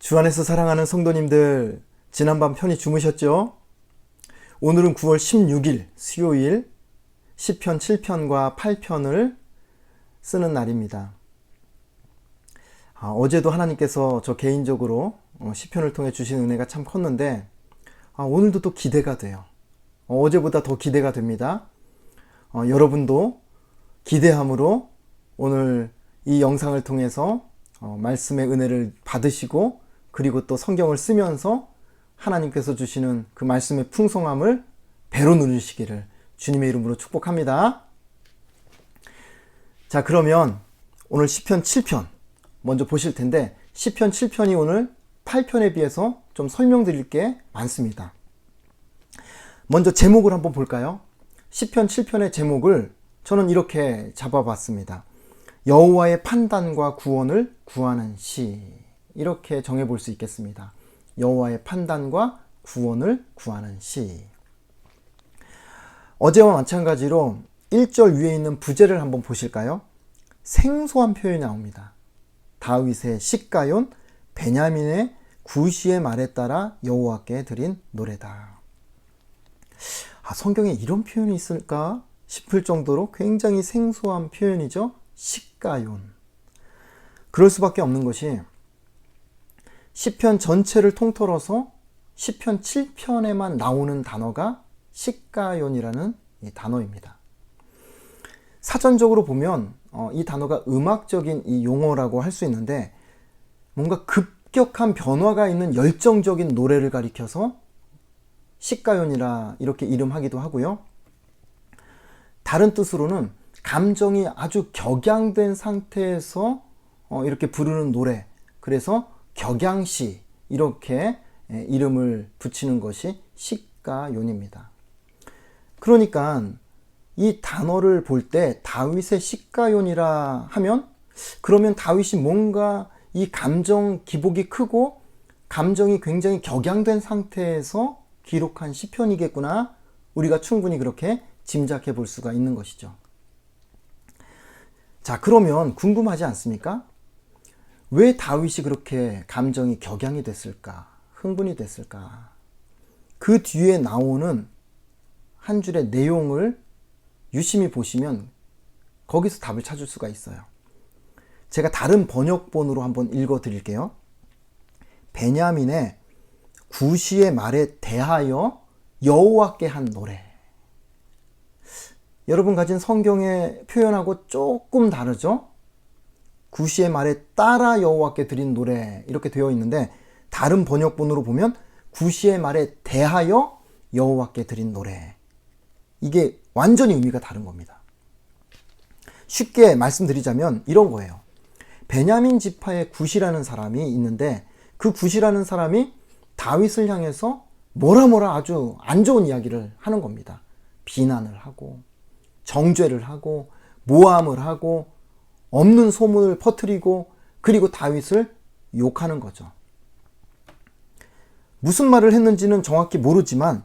주 안에서 사랑하는 성도님들, 지난밤 편히 주무셨죠? 오늘은 9월 16일 수요일 시편 7편과 8편을 쓰는 날입니다. 어제도 하나님께서 저 개인적으로 시편을 통해 주신 은혜가 참 컸는데 오늘도 또 기대가 돼요. 어제보다 더 기대가 됩니다. 여러분도 기대함으로 오늘 이 영상을 통해서 말씀의 은혜를 받으시고 그리고 또 성경을 쓰면서 하나님께서 주시는 그 말씀의 풍성함을 배로 누리시기를 주님의 이름으로 축복합니다. 자, 그러면 오늘 시편 7편 먼저 보실 텐데 시편 7편이 오늘 8편에 비해서 좀 설명드릴 게 많습니다. 먼저 제목을 한번 볼까요? 시편 7편의 제목을 저는 이렇게 잡아봤습니다. 여호와의 판단과 구원을 구하는 시, 이렇게 정해볼 수 있겠습니다. 여호와의 판단과 구원을 구하는 시. 어제와 마찬가지로 1절 위에 있는 부제를 한번 보실까요? 생소한 표현이 나옵니다. 다윗의 시가yon, 베냐민의 구시의 말에 따라 여호와께 드린 노래다. 성경에 이런 표현이 있을까 싶을 정도로 굉장히 생소한 표현이죠. 시가yon. 그럴 수밖에 없는 것이 시편 전체를 통틀어서 시편 7편에만 나오는 단어가 시가연이라는 이 단어입니다. 사전적으로 보면 이 단어가 음악적인 이 용어라고 할 수 있는데 뭔가 급격한 변화가 있는 열정적인 노래를 가리켜서 시가연이라 이렇게 이름하기도 하고요. 다른 뜻으로는 감정이 아주 격양된 상태에서 이렇게 부르는 노래, 그래서 격양시, 이렇게 이름을 붙이는 것이 시가연입니다. 그러니까 이 단어를 볼 때 다윗의 시가연이라 하면 그러면 다윗이 뭔가 이 감정 기복이 크고 감정이 굉장히 격양된 상태에서 기록한 시편이겠구나, 우리가 충분히 그렇게 짐작해 볼 수가 있는 것이죠. 자, 그러면 궁금하지 않습니까? 왜 다윗이 그렇게 감정이 격양이 됐을까? 흥분이 됐을까? 그 뒤에 나오는 한 줄의 내용을 유심히 보시면 거기서 답을 찾을 수가 있어요. 제가 다른 번역본으로 한번 읽어 드릴게요. 베냐민의 구시의 말에 대하여 여호와께 한 노래. 여러분 가진 성경의 표현하고 조금 다르죠? 구시의 말에 따라 여호와께 드린 노래, 이렇게 되어 있는데 다른 번역본으로 보면 구시의 말에 대하여 여호와께 드린 노래, 이게 완전히 의미가 다른 겁니다. 쉽게 말씀드리자면 이런 거예요. 베냐민 지파의 굿이라는 사람이 있는데 그 굿이라는 사람이 다윗을 향해서 뭐라 아주 안 좋은 이야기를 하는 겁니다. 비난을 하고 정죄를 하고 모함을 하고 없는 소문을 퍼뜨리고 그리고 다윗을 욕하는 거죠. 무슨 말을 했는지는 정확히 모르지만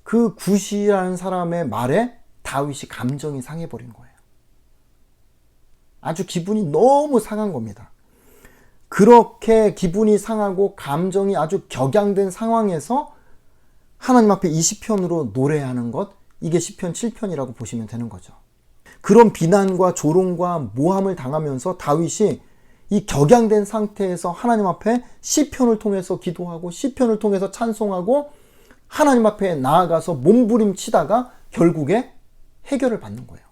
그 굿이라는 사람의 말에 다윗이 감정이 상해버린 거예요. 아주 기분이 너무 상한 겁니다. 그렇게 기분이 상하고 감정이 아주 격양된 상황에서 하나님 앞에 이 시편으로 노래하는 것, 이게 시편 7편이라고 보시면 되는 거죠. 그런 비난과 조롱과 모함을 당하면서 다윗이 이 격양된 상태에서 하나님 앞에 시편을 통해서 기도하고 시편을 통해서 찬송하고 하나님 앞에 나아가서 몸부림치다가 결국에 해결을 받는 거예요.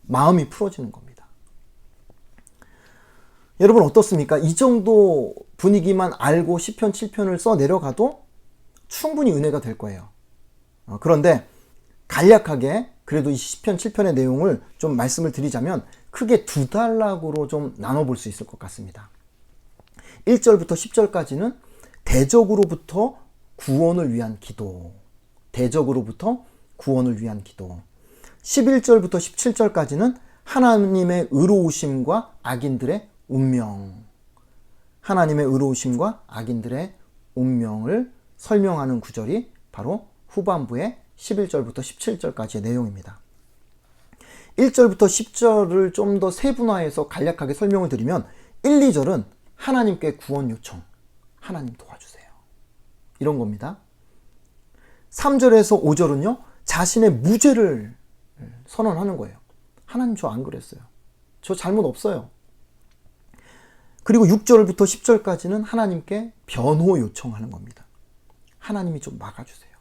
마음이 풀어지는 겁니다. 여러분 어떻습니까? 이 정도 분위기만 알고 시편 7편을 써 내려가도 충분히 은혜가 될 거예요. 그런데 간략하게 그래도 이 시편 7편의 내용을 좀 말씀을 드리자면 크게 두 단락으로 좀 나눠볼 수 있을 것 같습니다. 1절부터 10절까지는 대적으로부터 구원을 위한 기도, 대적으로부터 구원을 위한 기도. 11절부터 17절까지는 하나님의 의로우심과 악인들의 운명, 하나님의 의로우심과 악인들의 운명을 설명하는 구절이 바로 후반부의 11절부터 17절까지의 내용입니다. 1절부터 10절을 좀 더 세분화해서 간략하게 설명을 드리면 1, 2절은 하나님께 구원 요청, 하나님 도와주세요. 이런 겁니다. 3절에서 5절은요. 자신의 무죄를 선언하는 거예요. 하나님 저 안 그랬어요. 저 잘못 없어요. 그리고 6절부터 10절까지는 하나님께 변호 요청하는 겁니다. 하나님이 좀 막아주세요.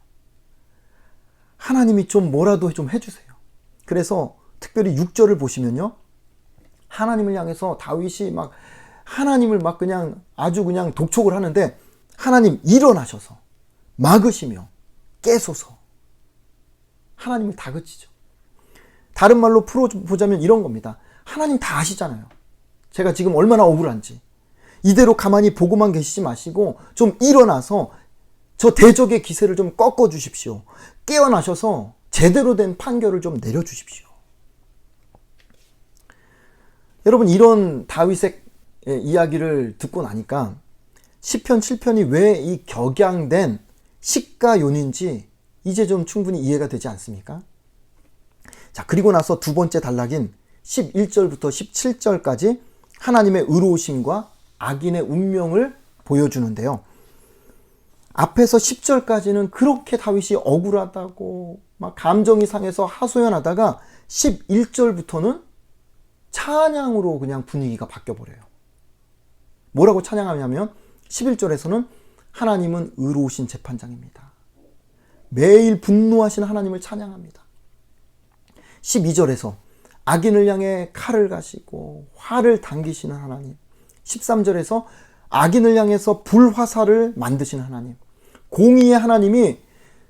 하나님이 좀 뭐라도 좀 해주세요. 그래서 특별히 6절을 보시면요. 하나님을 향해서 다윗이 막 하나님을 막 그냥 아주 그냥 독촉을 하는데 하나님 일어나셔서 막으시며 깨소서. 하나님을 다그치죠. 다른 말로 풀어보자면 이런 겁니다. 하나님 다 아시잖아요. 제가 지금 얼마나 억울한지. 이대로 가만히 보고만 계시지 마시고 좀 일어나서 저 대적의 기세를 좀 꺾어 주십시오. 깨어나셔서 제대로 된 판결을 좀 내려주십시오. 여러분, 이런 다윗의 이야기를 듣고 나니까 시편 7편이 왜 이 격양된 시가요인지 이제 좀 충분히 이해가 되지 않습니까? 자, 그리고 나서 두 번째 단락인 11절부터 17절까지 하나님의 의로우심과 악인의 운명을 보여주는데요. 앞에서 10절까지는 그렇게 다윗이 억울하다고 막 감정이 상해서 하소연하다가 11절부터는 찬양으로 그냥 분위기가 바뀌어버려요. 뭐라고 찬양하냐면 11절에서는 하나님은 의로우신 재판장입니다. 매일 분노하신 하나님을 찬양합니다. 12절에서 악인을 향해 칼을 가시고 화를 당기시는 하나님. 13절에서 악인을 향해서 불화살을 만드시는 하나님. 공의의 하나님이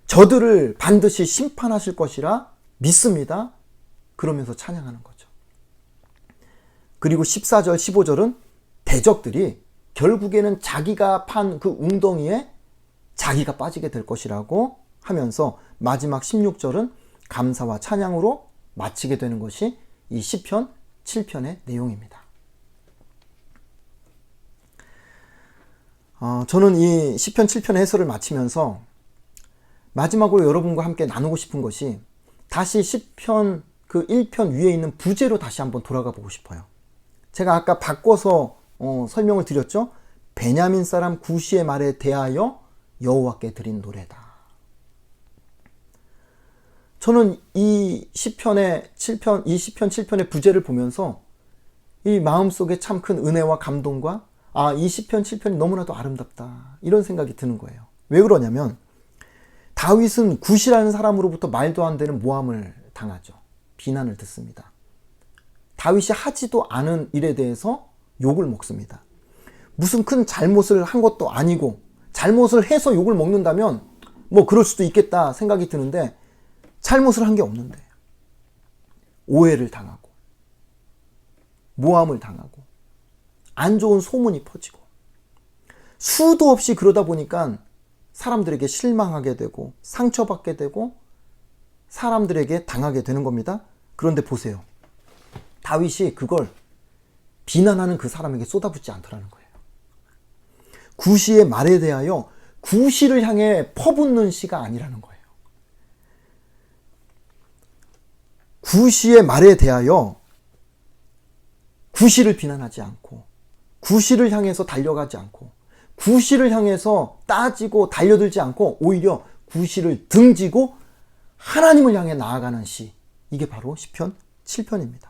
저들을 반드시 심판하실 것이라 믿습니다. 그러면서 찬양하는 거죠. 그리고 14절, 15절은 대적들이 결국에는 자기가 판 그 웅덩이에 자기가 빠지게 될 것이라고 하면서 마지막 16절은 감사와 찬양으로 마치게 되는 것이 이 시편 7편의 내용입니다. 저는 이 시편 7편의 해설을 마치면서 마지막으로 여러분과 함께 나누고 싶은 것이 다시 시편 그 1편 위에 있는 부제로 다시 한번 돌아가 보고 싶어요. 제가 아까 바꿔서 설명을 드렸죠. 베냐민 사람 구시의 말에 대하여 여호와께 드린 노래다. 저는 이 시편의 7편의 부제를 보면서 이 마음속에 참 큰 은혜와 감동과 이 시편 7편이 너무나도 아름답다. 이런 생각이 드는 거예요. 왜 그러냐면 다윗은 굿이라는 사람으로부터 말도 안 되는 모함을 당하죠. 비난을 듣습니다. 다윗이 하지도 않은 일에 대해서 욕을 먹습니다. 무슨 큰 잘못을 한 것도 아니고 잘못을 해서 욕을 먹는다면 뭐 그럴 수도 있겠다 생각이 드는데 잘못을 한 게 없는데 오해를 당하고 모함을 당하고 안 좋은 소문이 퍼지고 수도 없이 그러다 보니까 사람들에게 실망하게 되고 상처받게 되고 사람들에게 당하게 되는 겁니다. 그런데 보세요. 다윗이 그걸 비난하는 그 사람에게 쏟아붓지 않더라는 거예요. 구시의 말에 대하여 구시를 향해 퍼붓는 시가 아니라는 거예요. 구시의 말에 대하여 구시를 비난하지 않고 구시를 향해서 달려가지 않고 구시를 향해서 따지고 달려들지 않고 오히려 구시를 등지고 하나님을 향해 나아가는 시. 이게 바로 시편 7편입니다.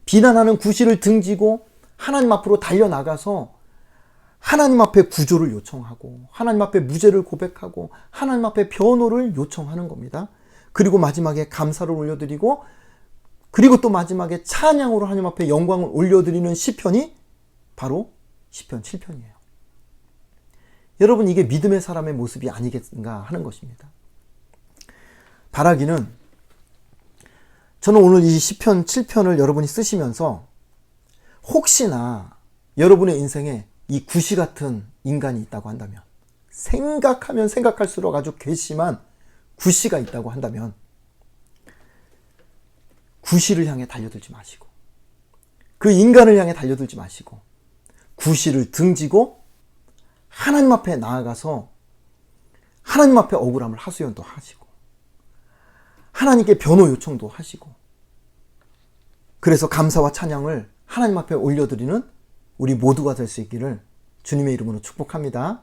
비난하는 구시를 등지고 하나님 앞으로 달려나가서 하나님 앞에 구조를 요청하고 하나님 앞에 무죄를 고백하고 하나님 앞에 변호를 요청하는 겁니다. 그리고 마지막에 감사를 올려드리고 그리고 또 마지막에 찬양으로 하나님 앞에 영광을 올려드리는 시편이 바로 시편 7편이에요. 여러분, 이게 믿음의 사람의 모습이 아니겠는가 하는 것입니다. 바라기는 저는 오늘 이 시편 7편을 여러분이 쓰시면서 혹시나 여러분의 인생에 이 구시 같은 인간이 있다고 한다면 생각하면 생각할수록 아주 괘씸한 구시가 있다고 한다면 구시를 향해 달려들지 마시고 그 인간을 향해 달려들지 마시고 구시를 등지고 하나님 앞에 나아가서 하나님 앞에 억울함을 하소연도 하시고 하나님께 변호 요청도 하시고 그래서 감사와 찬양을 하나님 앞에 올려드리는 우리 모두가 될 수 있기를 주님의 이름으로 축복합니다.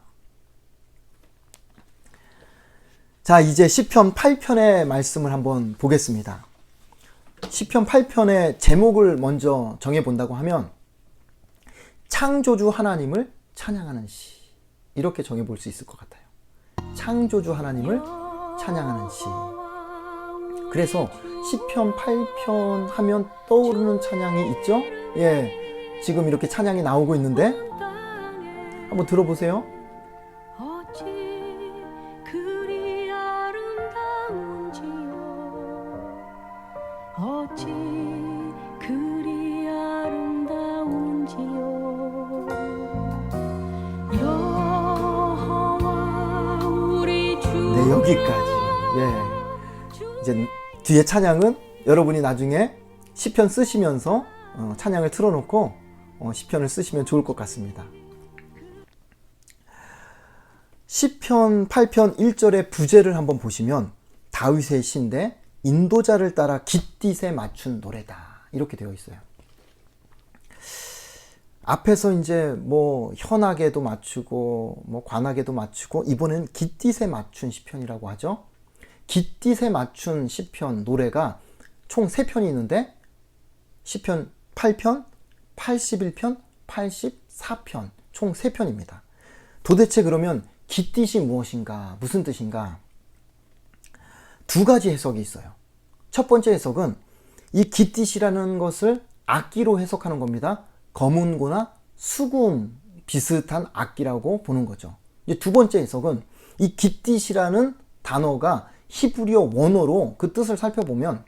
자, 이제 시편 8편의 말씀을 한번 보겠습니다. 시편 8편의 제목을 먼저 정해본다고 하면 창조주 하나님을 찬양하는 시, 이렇게 정해볼 수 있을 것 같아요. 창조주 하나님을 찬양하는 시. 그래서 시편 8편 하면 떠오르는 찬양이 있죠? 예, 지금 이렇게 찬양이 나오고 있는데 한번 들어보세요. 어찌 그리 아름다운지요, 어찌 그리 아름다운지요. 여호와 우리 주. 네, 여기까지. 예. 이제 뒤에 찬양은 여러분이 나중에 시편 쓰시면서 찬양을 틀어놓고 시편을 쓰시면 좋을 것 같습니다. 시편 8편 1절의 부제를 한번 보시면 다윗의 시인데 인도자를 따라 깃딧에 맞춘 노래다, 이렇게 되어 있어요. 앞에서 이제 뭐 현악에도 맞추고 뭐 관악에도 맞추고 이번엔 깃딧에 맞춘 시편이라고 하죠. 깃딧에 맞춘 시편 노래가 총 3편이 있는데 시편 8편, 81편, 84편 총 3편입니다. 도대체 그러면 깃딧이 무엇인가, 무슨 뜻인가? 두 가지 해석이 있어요. 첫 번째 해석은 이 깃딧이라는 것을 악기로 해석하는 겁니다. 검은고나 수금 비슷한 악기라고 보는 거죠. 이제 두 번째 해석은 이 깃딧이라는 단어가 히브리어 원어로 그 뜻을 살펴보면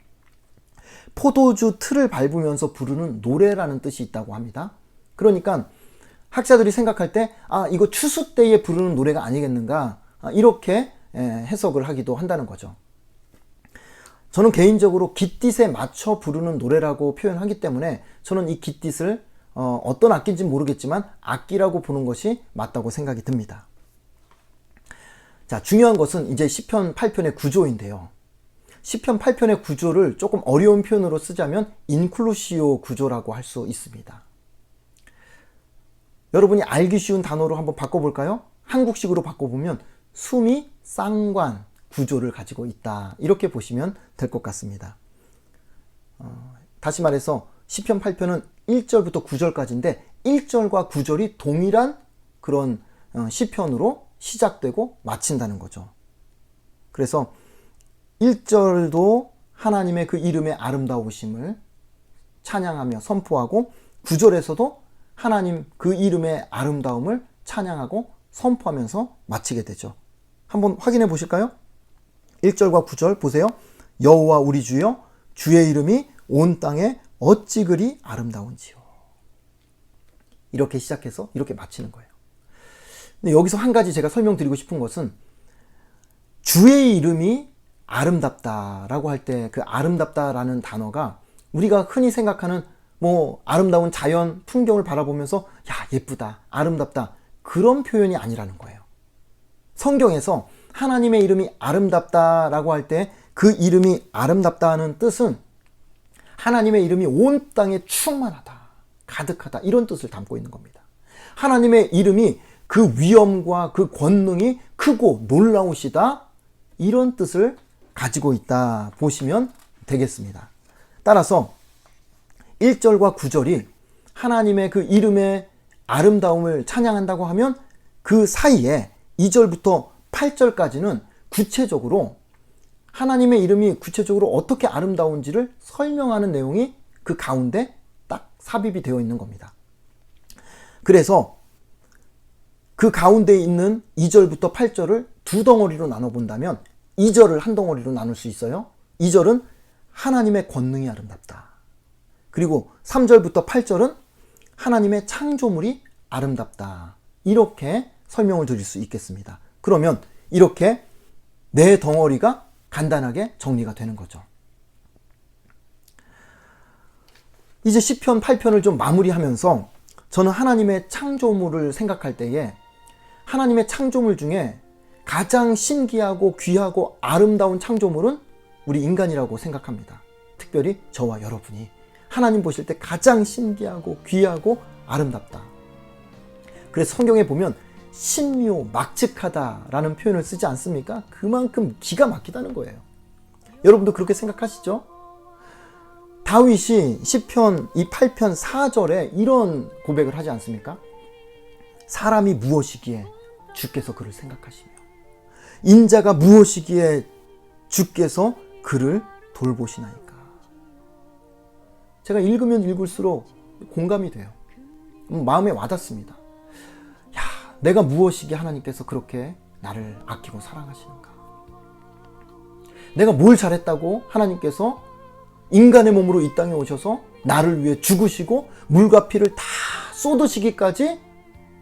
포도주 틀을 밟으면서 부르는 노래라는 뜻이 있다고 합니다. 그러니까 학자들이 생각할 때 이거 추수 때에 부르는 노래가 아니겠는가, 이렇게 해석을 하기도 한다는 거죠. 저는 개인적으로 깃딧에 맞춰 부르는 노래라고 표현하기 때문에 저는 이 깃딧을 어떤 악기인지는 모르겠지만 악기라고 보는 것이 맞다고 생각이 듭니다. 자, 중요한 것은 이제 시편 8편의 구조인데요. 시편 8편의 구조를 조금 어려운 표현으로 쓰자면 인클루시오 구조라고 할 수 있습니다. 여러분이 알기 쉬운 단어로 한번 바꿔볼까요? 한국식으로 바꿔보면 수미 쌍관 구조를 가지고 있다, 이렇게 보시면 될 것 같습니다. 다시 말해서 시편 8편은 1절부터 9절까지인데 1절과 9절이 동일한 그런 시편으로 시작되고 마친다는 거죠. 그래서 1절도 하나님의 그 이름의 아름다우심을 찬양하며 선포하고 9절에서도 하나님 그 이름의 아름다움을 찬양하고 선포하면서 마치게 되죠. 한번 확인해 보실까요? 1절과 9절 보세요. 여호와 우리 주여, 주의 이름이 온 땅에 어찌 그리 아름다운지요. 이렇게 시작해서 이렇게 마치는 거예요. 근데 여기서 한 가지 제가 설명드리고 싶은 것은 주의 이름이 아름답다라고 할 때 그 아름답다라는 단어가 우리가 흔히 생각하는 뭐 아름다운 자연 풍경을 바라보면서 야, 예쁘다, 아름답다, 그런 표현이 아니라는 거예요. 성경에서 하나님의 이름이 아름답다라고 할 때 그 이름이 아름답다는 뜻은 하나님의 이름이 온 땅에 충만하다, 가득하다, 이런 뜻을 담고 있는 겁니다. 하나님의 이름이 그 위엄과 그 권능이 크고 놀라우시다, 이런 뜻을 가지고 있다 보시면 되겠습니다. 따라서 1절과 9절이 하나님의 그 이름의 아름다움을 찬양한다고 하면 그 사이에 2절부터 8절까지는 구체적으로 하나님의 이름이 구체적으로 어떻게 아름다운지를 설명하는 내용이 그 가운데 딱 삽입이 되어 있는 겁니다. 그래서 그 가운데 있는 2절부터 8절을 두 덩어리로 나눠본다면 2절을 한 덩어리로 나눌 수 있어요. 2절은 하나님의 권능이 아름답다. 그리고 3절부터 8절은 하나님의 창조물이 아름답다. 이렇게 설명을 드릴 수 있겠습니다. 그러면 이렇게 네 덩어리가 간단하게 정리가 되는 거죠. 이제 시편 8편을 좀 마무리하면서 저는 하나님의 창조물을 생각할 때에 하나님의 창조물 중에 가장 신기하고 귀하고 아름다운 창조물은 우리 인간이라고 생각합니다. 특별히 저와 여러분이 하나님 보실 때 가장 신기하고 귀하고 아름답다. 그래서 성경에 보면 신묘막측하다라는 표현을 쓰지 않습니까? 그만큼 기가 막히다는 거예요. 여러분도 그렇게 생각하시죠? 다윗이 시편 8편 4절에 이런 고백을 하지 않습니까? 사람이 무엇이기에 주께서 그를 생각하시며 인자가 무엇이기에 주께서 그를 돌보시나이까. 제가 읽으면 읽을수록 공감이 돼요. 마음에 와닿습니다. 야, 내가 무엇이기에 하나님께서 그렇게 나를 아끼고 사랑하시는가. 내가 뭘 잘했다고 하나님께서 인간의 몸으로 이 땅에 오셔서 나를 위해 죽으시고 물과 피를 다 쏟으시기까지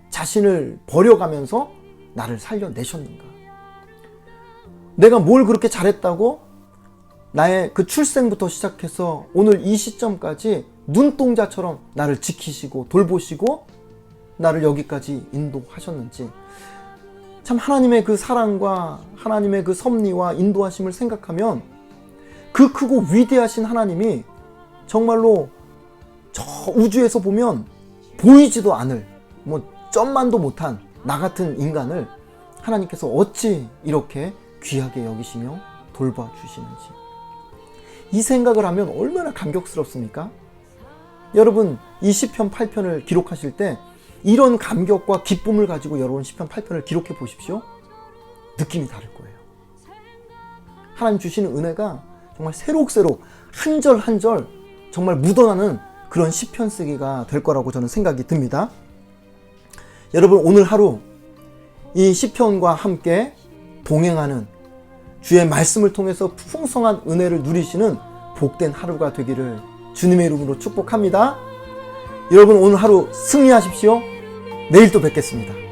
자신을 버려가면서 나를 살려내셨는가. 내가 뭘 그렇게 잘했다고 나의 그 출생부터 시작해서 오늘 이 시점까지 눈동자처럼 나를 지키시고 돌보시고 나를 여기까지 인도하셨는지, 참 하나님의 그 사랑과 하나님의 그 섭리와 인도하심을 생각하면 그 크고 위대하신 하나님이 정말로 저 우주에서 보면 보이지도 않을 점만도 못한 나 같은 인간을 하나님께서 어찌 이렇게 귀하게 여기시며 돌봐 주시는지, 이 생각을 하면 얼마나 감격스럽습니까? 여러분, 이 시편 8편을 기록하실 때 이런 감격과 기쁨을 가지고 여러분 시편 8편을 기록해 보십시오. 느낌이 다를 거예요. 하나님 주시는 은혜가 정말 새록새록 한 절 한 절 정말 묻어나는 그런 시편 쓰기가 될 거라고 저는 생각이 듭니다. 여러분, 오늘 하루 이 시편과 함께 동행하는 주의 말씀을 통해서 풍성한 은혜를 누리시는 복된 하루가 되기를 주님의 이름으로 축복합니다. 여러분, 오늘 하루 승리하십시오. 내일 또 뵙겠습니다.